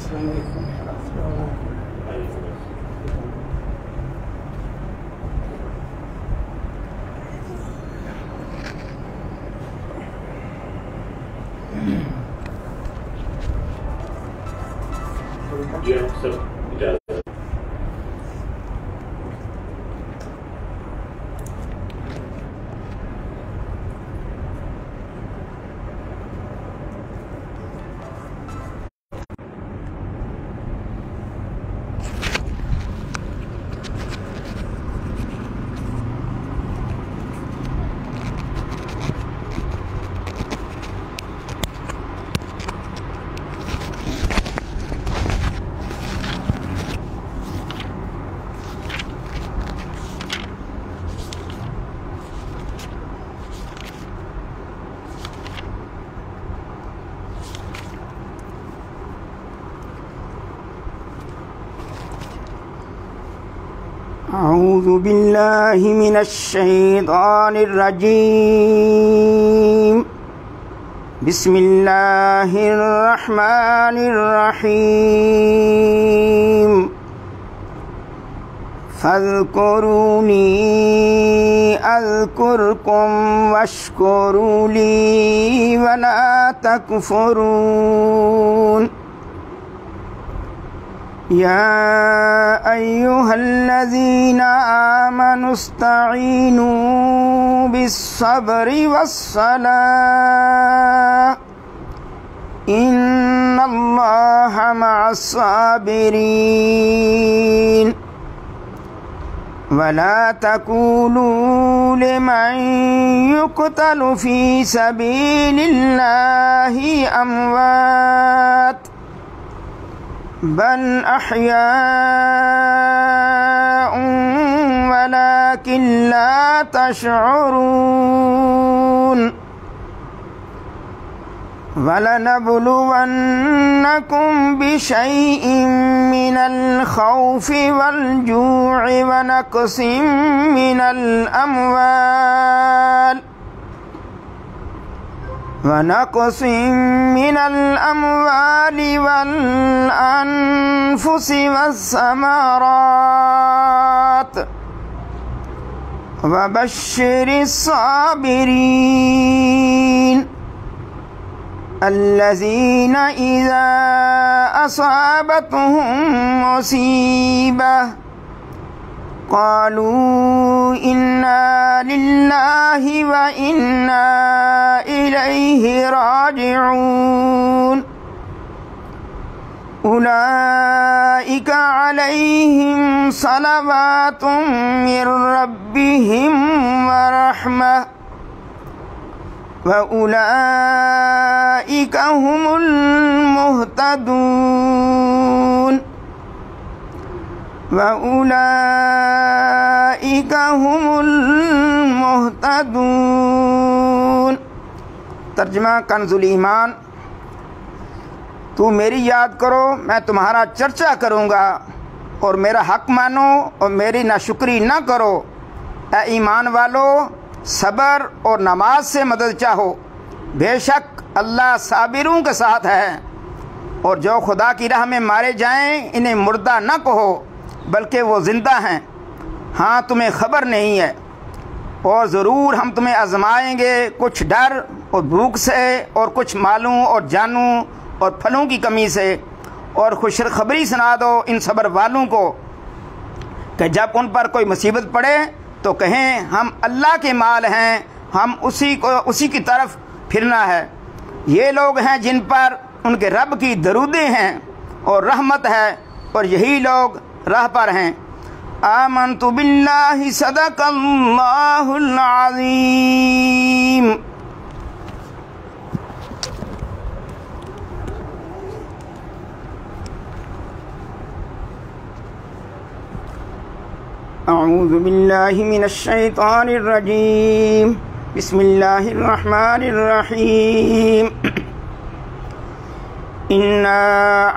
जी आप सब इजाजत। अऊज़ु बिल्लाहि मिनश्शैतानिर्रजीम। बिस्मिल्लाहिर्रहमानिर्रहीम। फ़ज़्कुरूनी अज़्कुरकुम वश्कुरू ली वला तकफ़ुरून। या अय्युहल्लज़ीना आमनुस्तईनू बिस्सब्रि वस्सलाह इन्नल्लाहा मअस्साबिरीन। वला तक़ूलू लिमन युक़तलु फ़ी सबीलिल्लाहि अमवात बल अहयाउन वलाकिन ला तशऊरून। वलनबलुवन्नकुम बिशैइन मिनल खौफि वल जू'i व नक़सिम मिनल अमवाल वल अनफुसि वस्समरात वबश्शिरिस साबिरीन अल्लज़ीना इज़ा असाबतहुम मुसीबह क़ालू इन्ना लिल्लाहि व इन्ना इलैहि राजिऊन। उलाइका अलैहिम सलवातुम मिर रब्बिहिम व रहमह व उलाइका हुमुल मुहतदून। व उलाइका हुमुल मुहतदून। तर्जुमा कंजुल ईमान। तू मेरी याद करो, मैं तुम्हारा चर्चा करूँगा, और मेरा हक मानो और मेरी नाशुक्री ना करो। ए ईमान वालो, सब्र और नमाज से मदद चाहो, बेशक अल्लाह साबिरों के साथ है। और जो खुदा की राह में मारे जाएं, इन्हें मुर्दा न कहो, बल्कि वो ज़िंदा हैं। हाँ, तुम्हें खबर नहीं है। और ज़रूर हम तुम्हें आजमाएंगे, कुछ डर और भूख से, और कुछ मालों और जानों और फलों की कमी से। और खुशखबरी सुना दो इन सब्र वालों को कि जब उन पर कोई मुसीबत पड़े तो कहें हम अल्लाह के माल हैं, हम उसी की तरफ फिरना है। ये लोग हैं जिन पर उनके रब की दरूदें हैं और रहमत है, और यही लोग राह पर हैं। आमन्तु बिल्लाहि सदक़ल्लाहुल अज़ीम। अऊज़ु बिल्लाहि मिनश्शैतानिर रजीम। बिस्मिल्लाहिर रहमानिर रहीम। इन्ना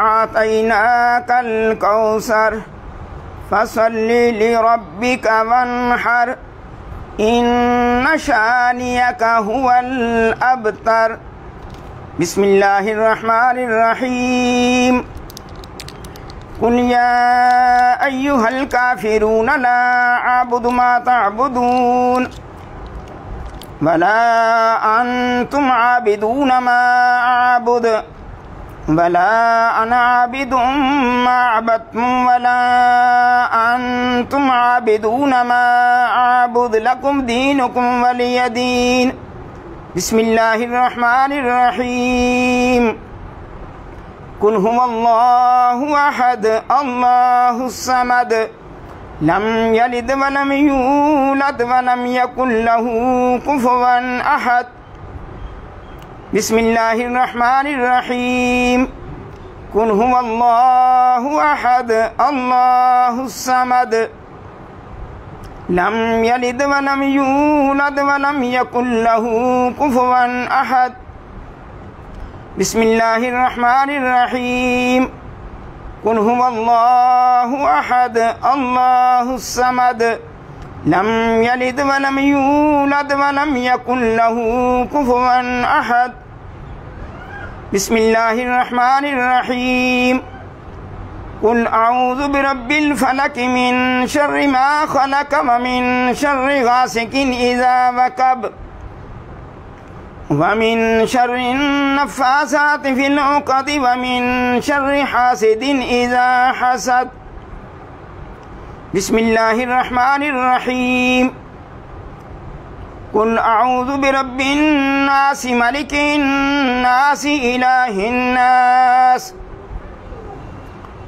आतैनाकल कौसर फसल्लि लिरब्बिका वन्हर इन्न शानियका हुवल अबतर। बिस्मिल्लाहिर रहमानिर रहीम। कुल या अय्युहल काफिरून ला अअबुदु मा तअबुदून वला अंतुम आबिदून मा अअबुद वला अना आबिदुम मा अबदतुम वला अंतुम आबिदून मा अअबुद लकुम दीनुकुम वलिय दीन। बिस्मिल्लाहिर्रहमानिर्रहीम। कुल हुवल्लाहु अहद अल्लाहुस समद लम यलिद वलम यूलद वलम यकुल लहू कुफुवन अहद। बिस्मिल्लाहिर्रहमानिर्रहीम। कुल हुवल्लाहु अहद अल्लाहुस समद लम यलिद वलम यूलद वलम यकुल लहू कुफुवन अहद। बिस्मिल्लाहिर्रहमानिर्रहीम। कुल हुवल्लाहु अहद अल्लाहुस समद लम यलिद वलम यूलद वलम यकुल लहू कुफुवन अहद। बिस्मिल्लाहिर्रहमानिर्रहीम। कुल अऊज़ु बिरब्बिल फलक मिन शर्रि मा खलक व मिन शर्रि गासिकिन इज़ा वक़ब व मिन शर्रि नफ़्फ़ासाति फ़िल उक़द व मिन शर्रि हासिदिन इज़ा हसद। बिस्मिल्लाहिर्रहमानिर्रहीम। कुल अऊज़ु बिरब्बिन नास मलिकिन नास इलाहिन नास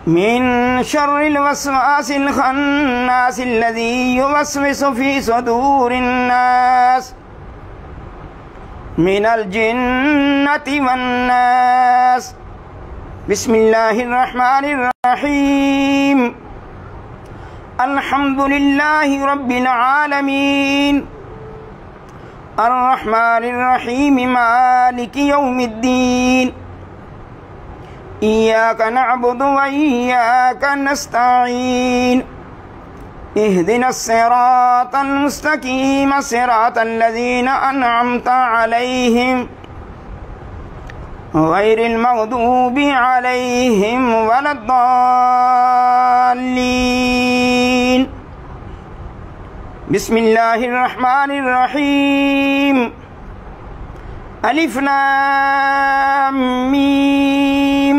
मिन शर्रिल वस्वासिल खन्नासिल लज़ी युवस्विसु फ़ी सुदूरिन नास मिनल जिन्नति वन्नास। बिस्मिल्लाहिर्रहमानिर्रहीम। अल्हम्दुलिल्लाहि रब्बिल आलमीन अर्रहमानिर्रहीम मालिकि यौमिद्दीन इय्याका नअबुदु व इय्याका नस्तईन इहदिनस सिरातल मुस्तकीम सिरातल लज़ीना अनअमता अलैहिम गैरिल मग़दूबि अलैहिम वलद्दाल्लीन। बिस्मिल्लाहिर्रहमानिर्रहीम। अलिफ लाम मीम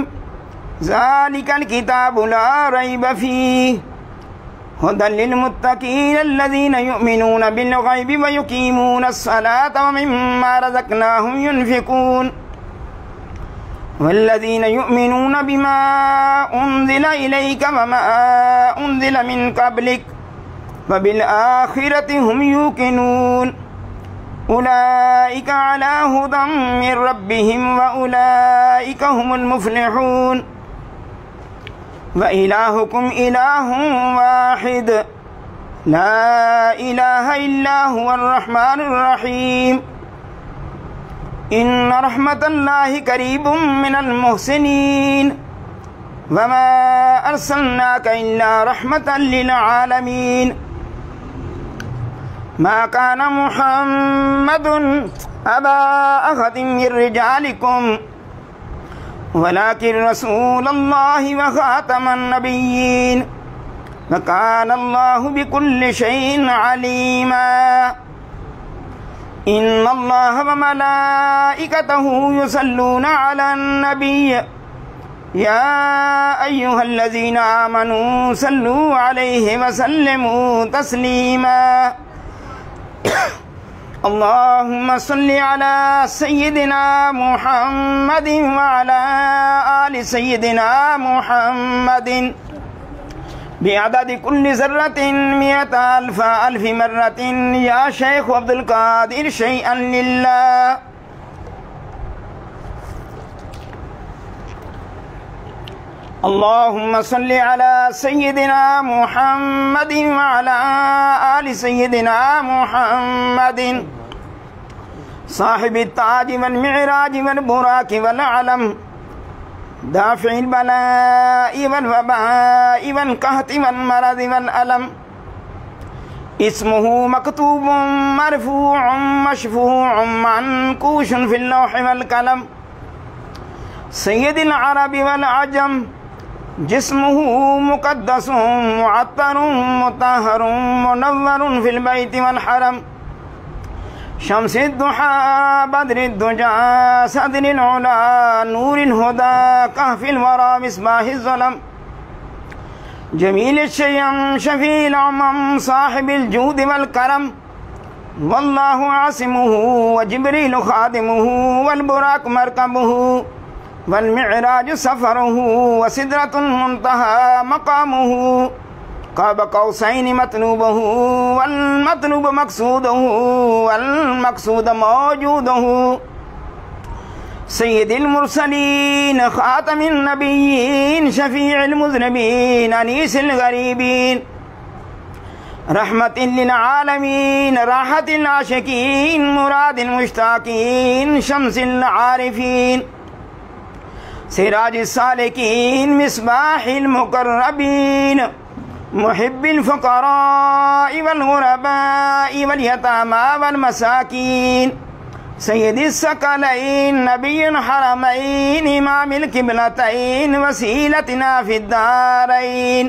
ज़ालिकल किताबु ला रैब फ़ीहि हुदल लिलमुत्तक़ीन अल्लज़ीना युमिनूना बिल ग़ैबि व युक़ीमूनस सलाता व मिम्मा रज़क़नाहुम युनफ़िक़ून वल्लज़ीना युमिनूना बिमा उन्ज़िला इलैका व मा उन्ज़िला मिन क़ब्लिक व बिल आख़िरति हुम यूक़िनून उलाइका अला हुदम मिर रब्बिहिम व उलाइका हुमुल मुफ़्लिहून। व इलाहुकुम इलाहुन वाहिद ला इलाहा इल्ला हुवर रहमानुर रहीम। इन्न रहमतल्लाहि करीबुम मिनल मुहसिनीन व मा अर्सलनाका इल्ला रहमतल लिल आलमीन। मा काना मुहम्मदुन अबा अहदिम मिर रिजालिकुम वलाकिन रसूलल्लाहि व खातमन नबिय्यीन व कानल्लाहु बिकुल्लि शैइन अलीमा। इन्नल्लाह व मलाइकतहु युसल्लूना अलन नबिय्य या अय्युहल्लज़ीना आमनू सल्लू अलैहि व सल्लिमू तस्लीमा। अल्लाहुम्मा सल्लि अला सय्यिदिना मुहम्मदिन व अला आलि सय्यिदिना मुहम्मदिन बिअददि कुल्लि ज़र्रतिन मिअत अल्फ़ मर्रतिन या शेख अब्दुल कादिर शैअन लिल्लाह। अल्लाहुम्मा सल्लि अला सय्यिदिना मुहम्मदिन व अला आलि सय्यिदिना मुहम्मदिन साहिबित ताज वल मिअराज वल बुराक वल अलम दाफ़िल बलाइ वल वबाइ वल कहति वल मरज़ वल अलम इस्मुहु मकतूबुम मरफ़ूउम मशफ़ूउम मनकूशुन फ़िल लौहि वल कलम सय्यदिल अरबि वल अजम जिस्मुहु मुक़द्दसुन मुअत्तरुन मुतहहरुन मुनव्वरुन फिल बैति वल हरम शम्सिद्दुहा बद्रिद्दुजा सदरिल उला नूरिल हुदा कहफिल वरा मिस्बाहिज़ ज़लम जमील शय्यम शफील उमम साहिबिल जूद वल करम वल्लाहु आसिमुहु व जिब्रील खादिमुहु वल बुराक मरकबुहु वल मिअराज सफरुहु व सिदरतुल मुंतहा मकामुहु क़ाब क़ौसैन मतलूबुहु वल मतलूब मक़सूदुहु वल मक़सूद मौजूदुहु सय्यिदिल मुरसलीन ख़ातमिन नबिय्यीन शफ़ीइल मुज़निबीन अनीसिल गरीबीन रहमतिल लिल आलमीन राहतिल आशिकीन मुरादिल मुश्ताकीन शम्सिल आरिफीन सिराजिस सालिकीन मिस्बाहिल मुक़र्रबीन मुहिब्बिल फ़ुक़राइ वल ग़ुरबाइ वल यतामा वल मसाकीन सय्यदिस सकलैन नबियुल हरमैन इमामिल क़िबलतैन वसीलतिना फ़िद दारैन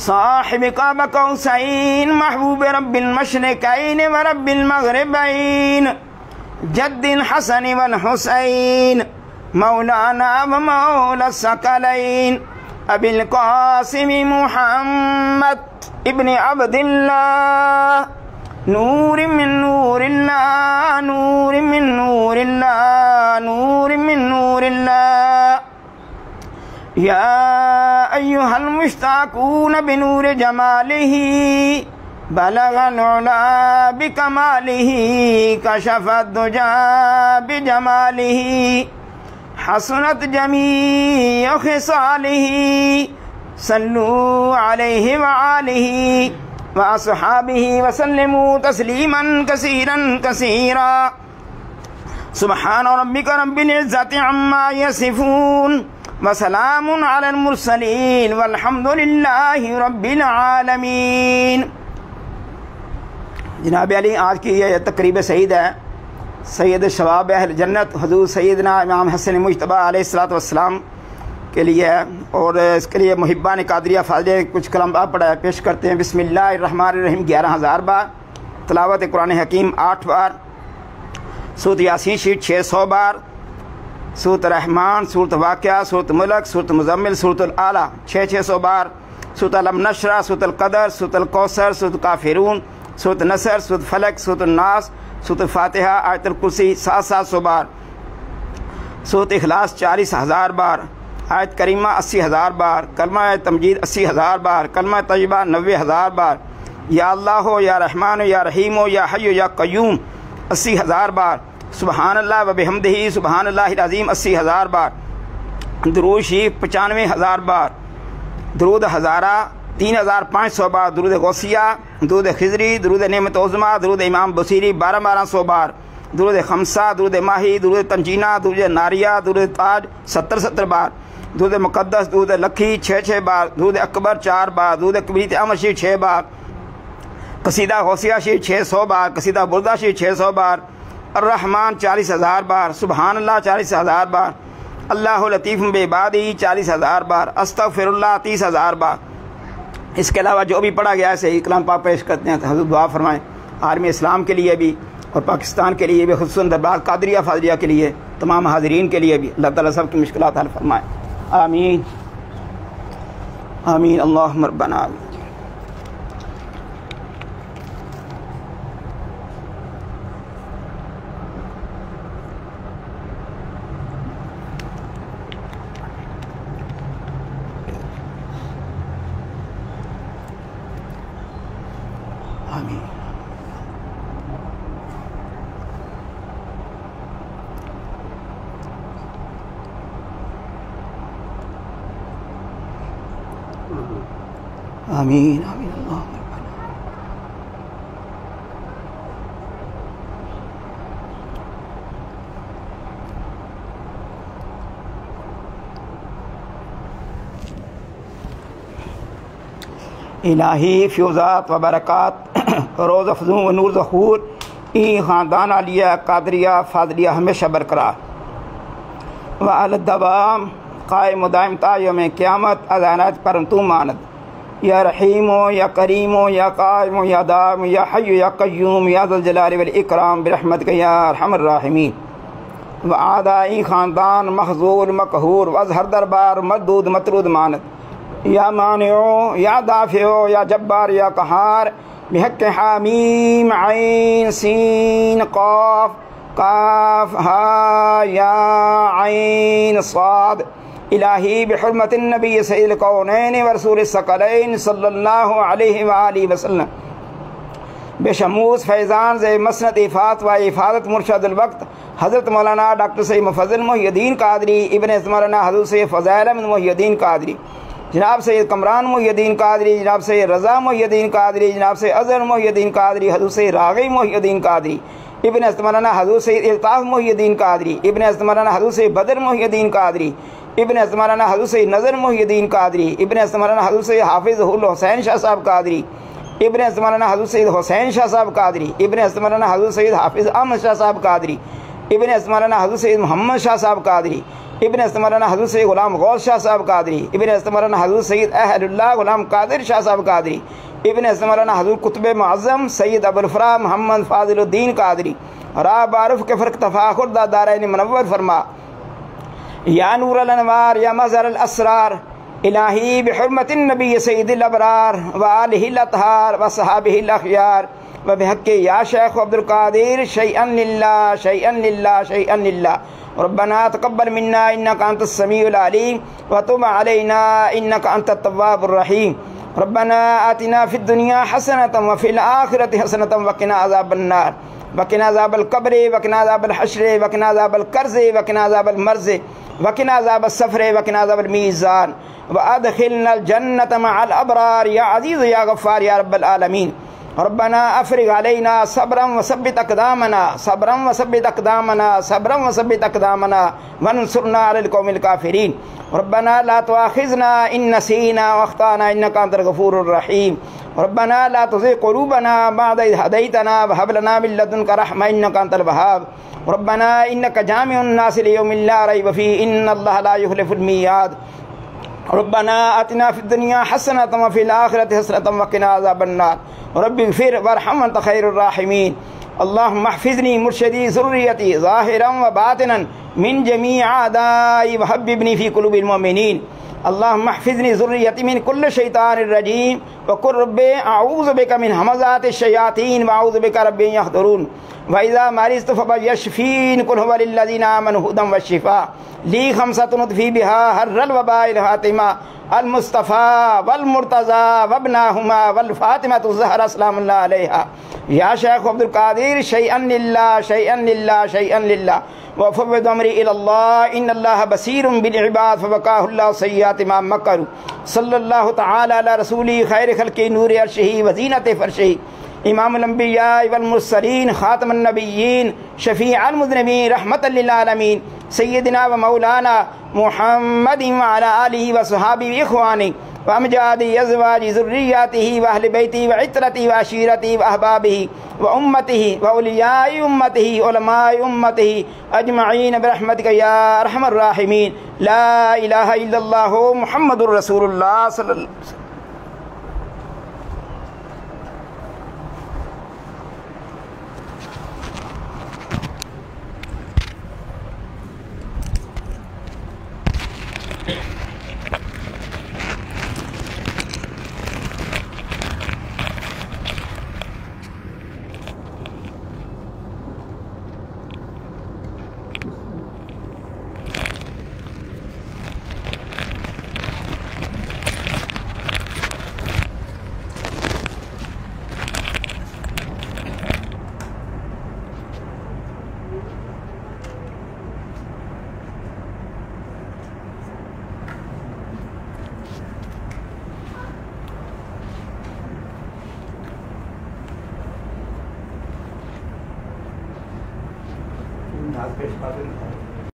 साहिब क़ाब क़ौसैन महबूब रब्बिल मशरिक़ैन व रब्बिल मग़रिबैन जद्दिल हसन वल हुसैन मौलाना व मौला सकलैन अबिल क़ासिम मुहम्मद इब्न अब्दिल्लाह नूर मिन नूरिल्लाह नूर मिन नूरिल्लाह नूर मिन नूरिल्लाह या अय्युहल मुश्ताक़ून बिनूर जमालिही बलगल उला बिकमालिही कशफद दुजा बिजमालिही हसनत जमीअ खिसालिही सल्लू अलैहि व आलिही व अस्हाबिही व सल्लिमू तस्लीमन कसीरन कसीरा सुब्हान रब्बिका रब्बिल इज़्ज़ति अम्मा यसिफून व सलामुन अलल मुरसलीन वल्हम्दुलिल्लाहि रब्बिल आलमीन। जनाब अली, आज की यह तकरीब सईद है सैयद शबाब अहल जन्नत हुज़ूर सैयदना इमाम हसन मुज्तबा अलैहिस्सलातु वस्सलाम के लिए है, और इसके लिए मुहिब्बान कादरिया फाज़िल कुछ कलाम आप पढ़ा पेश करते हैं। बिस्मिल्लाहिर्रहमानिर्रहीम 11,000 बार, तिलावत कुरान हकीम 8 बार, सूरत यासीन शीट 600 बार, सूरत रहमान, सूरत वाक़िया, सूरत मुल्क, सूरत मुज़म्मिल, सूरत आला 600 बार, सूरत अलम नशरा, सूरत क़दर, सूरत कौसर, सूरत काफिरून, सूरत नसर, सूरत फलक, सूरत नास, सूरत फातिहा, आयतुल कुर्सी 700 बार, सूरत इखलास 40,000 बार, आयत करीमा 80,000 बार, कलमा तमजीद 80,000 बार, कलमा तय्यबा 90,000 बार, या अल्लाह हो या रहमान या रहीम हो या हय्यु या क़य्यूम 80,000 बार, सुबहानल्लाह व बिहम्दिही सुबहानल्लाहिल अज़ीम 80,000 बार, दुरूद शरीफ 95,000 बार, दुरूद हज़ारा 3,500 बार, दुरूद गौसिया, दुरूद खिज़री, दुरूद नेमत उज़्मा, दुरूद इमाम बसीरी 1200 बार, दुरूद खमसा, दुरूद माही, दुरूद तंजीना, दुरूद नारिया, दुरूद ताज 70 बार, दुरूद मुक़द्दस, दुरूद लखी 6 बार, दुरूद अकबर 4 बार, दुरूद कबीर अमर शीर 6 बार, कसीदा गौसिया शीर 600 बार, कसीदा बुर्दा शीर 600 बार, अर्रहमान 40,000 बार, सुबहानल्लाह 40,000 बार, अल्लाहु लतीफ़ुम बिइबादिही 40,000 बार, अस्तग़फिरुल्लाह 30,000 बार। इसके अलावा जो भी पढ़ा गया है सही कलाम पाक पेश करते हैं तो हज़रत दुआ फरमाएँ आर्मी इस्लाम के लिए भी और पाकिस्तान के लिए भी, खुसूसन दरबार कादरिया फाज़िलिया के लिए, तमाम हाज़रीन के लिए भी अल्लाह ताला सब की मुश्किलात हल फरमाए। आमीन आमीन। अल्लाहुम्मा रब्बना आमीन। आमीन आमीन। अल्लाहुम्मा इलाही फ्यूज़ात व बरक़ात रोज़ अफ़ज़ू व नूर ज़हूर ई ख़ानदान आलिया कादरिया फ़ाज़िलिया हमेशा बरकरार व अल दवाम कायम दायम ता यौम क़यामत अज़ानात पर तू मानद या रहीमो या करीमो या कायमो या दाम या हय्यु या क़य्यूम या ज़ुल जलाली वल इकराम बिरहमतिक या अरहमर राहिमीन। व आदाई ख़ानदान महजूर मकहूर वज़ हर दरबार मदूद मतरूद मानद या मानिओ या दाफ़िओ या जब्बार या कहार बिहक़्क़ि हामीम ऐन सीन क़ाफ़ काफ हा या ऐन साद इलाही बिहुर्मतिन नबी सय्यिदिल कौनैन व रसूलिस सकलैन सल्लल्लाहु अलैहि व आलिहि वसल्लम बेशमूस फैज़ान ज़े मसनद इफ़ात व इफ़ादत मुर्शदुल वक्त हज़रत मौलाना डॉक्टर सैयद मुफ़ज़्ज़ल मुहियुद्दीन क़ादरी इब्न मौलाना हज़रत सैयद फ़ज़ाइल अहमद मुहियुद्दीन क़ादरी, जनाब सैयद कमरान मुहियुद्दीन क़ादरी, जनाब सैयद रज़ा मुहियुद्दीन क़ादरी, जनाब सैयद अज़हर मुहियुद्दीन क़ादरी, हज़रत सैयद राग़ी मुहियुद्दीन क़ादरी, इब्न मौलाना हज़रत सैयद इल्ताफ़ मुहियुद्दीन क़ादरी, इब्न मौलाना हज़रत सैयद बदर मुहियुद्दीन क़ादरी, इब्न मौलाना हज़रत सैयद नज़र मुहियुद्दीन क़ादरी, इब्न मौलाना हज़रत सैयद हाफ़िज़ उल हुसैन शाह साहब क़ादरी, इब्न मौलाना हज़रत सैयद हुसैन शाह साहब क़ादरी, इब्न मौलाना हज़रत सैयद हाफ़िज़ अहमद शाह साहब क़ादरी, इब्न मौलाना हज़रत सैयद मोहम्मद शाह साहब क़ादरी, इब्न मौलाना हज़रत सैयद ग़ुलाम गौस शाह साहब क़ादरी, इब्न मौलाना हज़रत सैयद अहलुल्लाह ग़ुलाम क़ादिर शाह साहब क़ादरी, इब्न मौलाना हज़रत कुतुब मुअज़्ज़म सैयद अबुल फ़रा मोहम्मद फ़ाज़िलुद्दीन क़ादरी रा बारुफ़ के फ़र्क़ तफ़ाख़ुर दा दारैन मुनव्वर फरमा या नूरुल अनवार या मज़हरुल असरार इलाही बिहुर्मतिन नबी सय्यिदिल अबरार व आलिहिल अतहार व सहाबिहिल अख़यार व बिहक़्क़ि या शेख़ अब्दुल क़ादिर शैअन लिल्लाह शैअन लिल्लाह शैअन लिल्लाह रब्बना तक़ब्बल मिन्ना इन्नका अंतस समीउल अलीम व तुब अलैना इन्नका अंतत तव्वाबुर रहीम। रब्बना आतिना फ़िद दुनिया हसनतन व फ़िल आख़िरति हसनतन व क़िना अज़ाबन नार व क़िना अज़ाबल क़ब्र व क़िना अज़ाबल हश्र व क़िना अज़ाबल कर्ज़ व क़िना अज़ाबल मर्ज़ व क़िना अज़ाबस सफ़र व क़िना अज़ाबल मीज़ान व अदख़िलनल जन्नत मअल अबरार या अज़ीज़ या गफ़्फ़ार या रब्बल आलमीन। रब्बना अफ़रिग़ अलैना सब्रन व सब्बित अक़दामना सब्रन व सब्बित अक़दामना सब्रन व सब्बित अक़दामना वंसुरना अलल क़ौमिल काफ़िरीन। रब्बना ला तुआख़िज़ना इन नसीना व अख़्ताना इन्नका अंतल गफ़ूरुर रहीम। रब्बना ला तुज़िग़ क़ुलूबना बअद इज़ हदैतना व हब लना मिन लदुनका रहमा इन्नका अंतल वहाब। रब्बना इन्नका जामिउन नास लियौमिन ला रैब फ़ीहि इन्नल्लाहा ला युख़्लिफ़ुल मियाद। रब्बना आतिना फ़िद दुनिया हसनतन व फ़िल आख़िरति हसनतन व क़िना अज़ाबन नार रब्बिग़फ़िर वरहम अन्त ख़ैरुर राहिमीन। अल्लाहुम्मा हफ़िज़नी मुर्शिदी ज़ुर्रियती ज़ाहिरन व बातिनन मिन जमीइ अअदाई व हब्बिबनी फ़ी क़ुलूबिल मुमिनीन। अल्लाहुम्मा हफ़िज़नी ज़ुर्रियती मिन कुल्लि शैतानिर रजीम व क़ुल रब्बि अऊज़ु बिका मिन हमाज़ातिश शयातीन व अऊज़ु बिका रब्बि अन यहज़ुरून व इज़ा मरिज़्तु फ़यशफ़ीन क़ुल हुवा लिल्लज़ीना आमनू हुदन व शिफ़ा ली ख़म्सतुन उत्फ़ी बिहा हर्रल वबाइल हातिमा अल मुस्तफ़ा वल मुर्तज़ा वब्नाहुमा वल फ़ातिमतु ज़हरा सलामुल्लाह अलैहा। या शेख़ अब्दुल क़ादिर शैअन लिल्लाह शैअन लिल्लाह शैअन लिल्लाह व फ़व्विज़ु अमरी इलल्लाह इन्नल्लाहा बसीरुम बिल इबाद फ़वक़ाहुल्लाहु सय्यिआति मा मकरू। सल्लल्लाहु तआला अला रसूली खैर ख़ल्क़ि नूरि अर्शिही व ज़ीनति फ़र्शिही इमामुल अंबिया वल मुरसलीन खातमुन नबिय्यीन शफ़ीअल मुज़निबीन रहमतल लिल आलमीन सय्यिदना व मौलाना मुहम्मदिन व अला आलिहि व सहाबिहि व इख़वानिहि व अमजादि अज़वाजि ज़ुर्रिय्यतिहि व अहलि बैतिहि व इत्रतिहि व अशीरतिहि व अहबाबिहि व उम्मतिहि व औलियाए उम्मतिहि उलमाए उम्मतिहि अजमईन बिरहमतिका या अरहमर राहिमीन। ला इलाहा इल्लल्लाह मुहम्मदुर रसूलुल्लाह सल्लल्लाहु अलैहि वसल्लम। नाज़ पेश